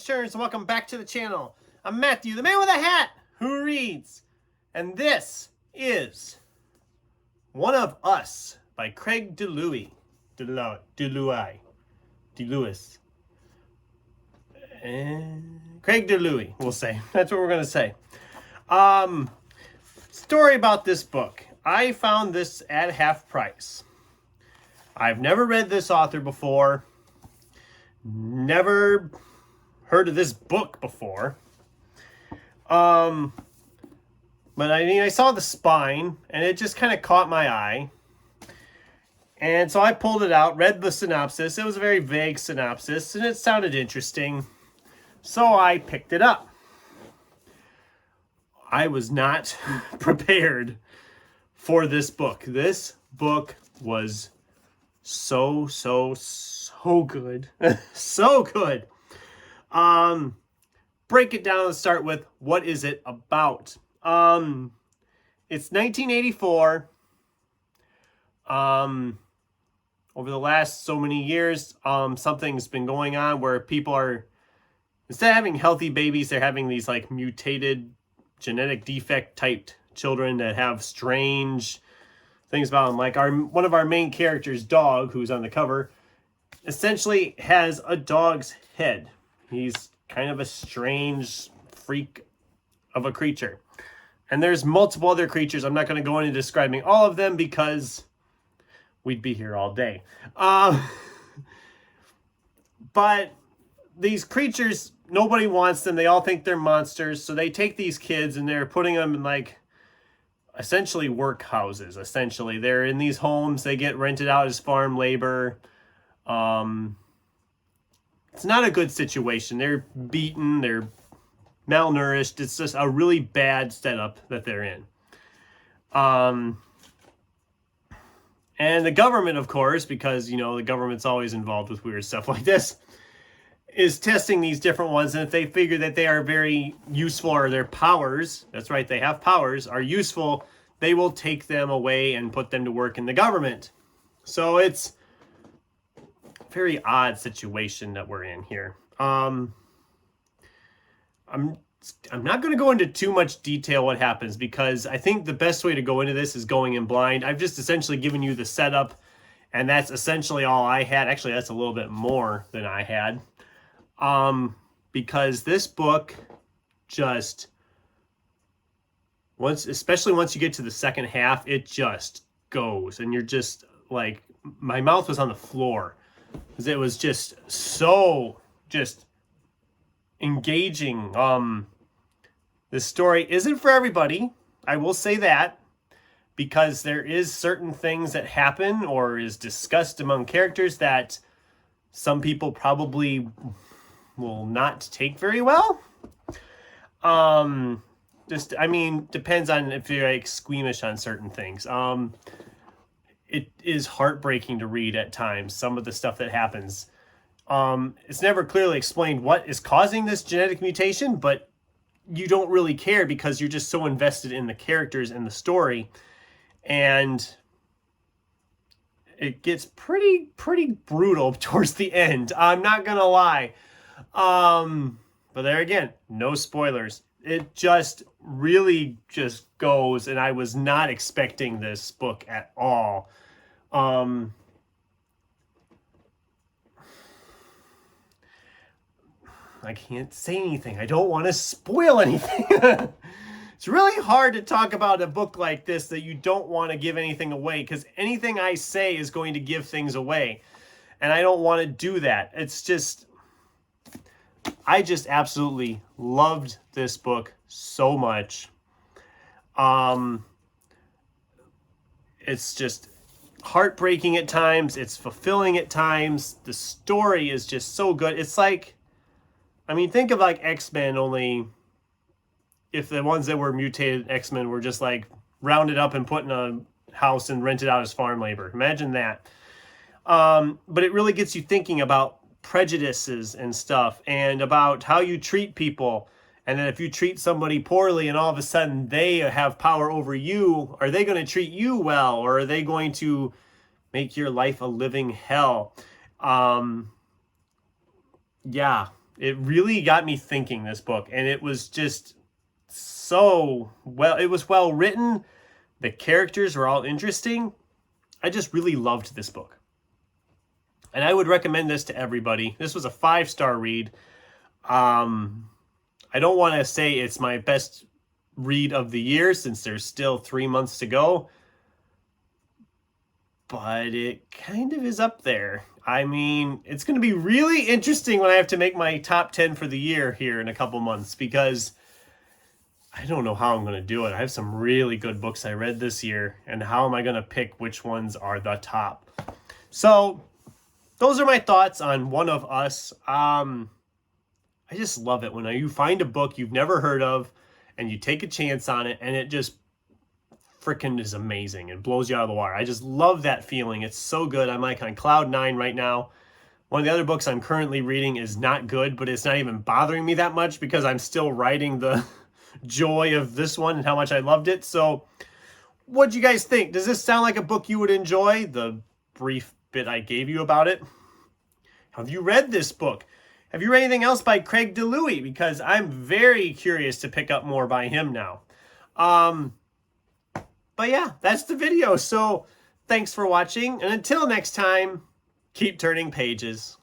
Insurance, and welcome back to the channel. I'm Matthew, the man with a hat who reads, and this is One of Us by Craig DiLouie. Craig DiLouie, we'll say. That's what we're going to say. Story about this book. I found this at half price. I've never read this author before. Never heard of this book before. But I mean, I saw the spine and it just kind of caught my eye. And so I pulled it out, read the synopsis. It was a very vague synopsis and it sounded interesting. So I picked it up. I was not prepared for this book. This book was so good. So good. Break it down and start with, what is it about? It's 1984. Over the last so many years, something's been going on where people are, instead of having healthy babies, they're having these like mutated genetic defect type children that have strange things about them. Like one of our main characters, Dog, who's on the cover, essentially has a dog's head. He's kind of a strange freak of a creature. And there's multiple other creatures. I'm not going to go into describing all of them because we'd be here all day. But these creatures, nobody wants them. They all think they're monsters. So they take these kids and they're putting them in like essentially workhouses. Essentially, they're in these homes. They get rented out as farm labor. It's not a good situation. They're beaten. They're malnourished. It's just a really bad setup that they're in. And the government, of course, because, you know, the government's always involved with weird stuff like this, is testing these different ones. And if they figure that they are very useful, or their powers, that's right, they have powers, are useful, they will take them away and put them to work in the government. So it's a very odd situation that we're in here. I'm not going to go into too much detail what happens, because I think the best way to go into this is going in blind. I've just essentially given you the setup, and that's essentially all I had. Actually, that's a little bit more than I had. Because this book just, especially once you get to the second half, it just goes, and you're just like, my mouth was on the floor because it was just so engaging. This story isn't for everybody. I will say that, because there is certain things that happen or is discussed among characters that some people probably will not take very well. I mean, depends on if you're like squeamish on certain things. It is heartbreaking to read at times, some of the stuff that happens. It's never clearly explained what is causing this genetic mutation, but you don't really care because you're just so invested in the characters and the story. And it gets pretty brutal towards the end. I'm not gonna lie. But there again, no spoilers. It just really just goes, and I was not expecting this book at all. I can't say anything. I don't want to spoil anything. It's really hard to talk about a book like this that you don't want to give anything away, because anything I say is going to give things away. And I don't want to do that. It's just, I just absolutely loved this book so much. It's just heartbreaking at times. It's fulfilling at times. The story is just so good. It's like, I mean, think of like X-Men, only if the ones that were mutated X-Men were just like rounded up and put in a house and rented out as farm labor. Imagine that. But it really gets you thinking about prejudices and stuff, and about how you treat people. And then if you treat somebody poorly and all of a sudden they have power over you, are they going to treat you well, or are they going to make your life a living hell? Yeah, It really got me thinking, this book, and it was just so well. It was well written. The characters were all interesting. I just really loved this book. And I would recommend this to everybody. This was a 5-star read. I don't want to say it's my best read of the year since there's still 3 months to go, but it kind of is up there. I mean, it's going to be really interesting when I have to make my top 10 for the year here in a couple months, because I don't know how I'm going to do it. I have some really good books I read this year, and how am I going to pick which ones are the top? So those are my thoughts on One of Us. I just love it when you find a book you've never heard of and you take a chance on it, and it just freaking is amazing and blows you out of the water. I just love that feeling. It's so good. I'm like on cloud 9 right now. One of the other books I'm currently reading is not good, but it's not even bothering me that much because I'm still writing the joy of this one and how much I loved it. So what do you guys think? Does this sound like a book you would enjoy? The brief bit I gave you about it. Have you read this book? Have you read anything else by Craig DiLouie? Because I'm very curious to pick up more by him now. But yeah, that's the video. So thanks for watching. And until next time, keep turning pages.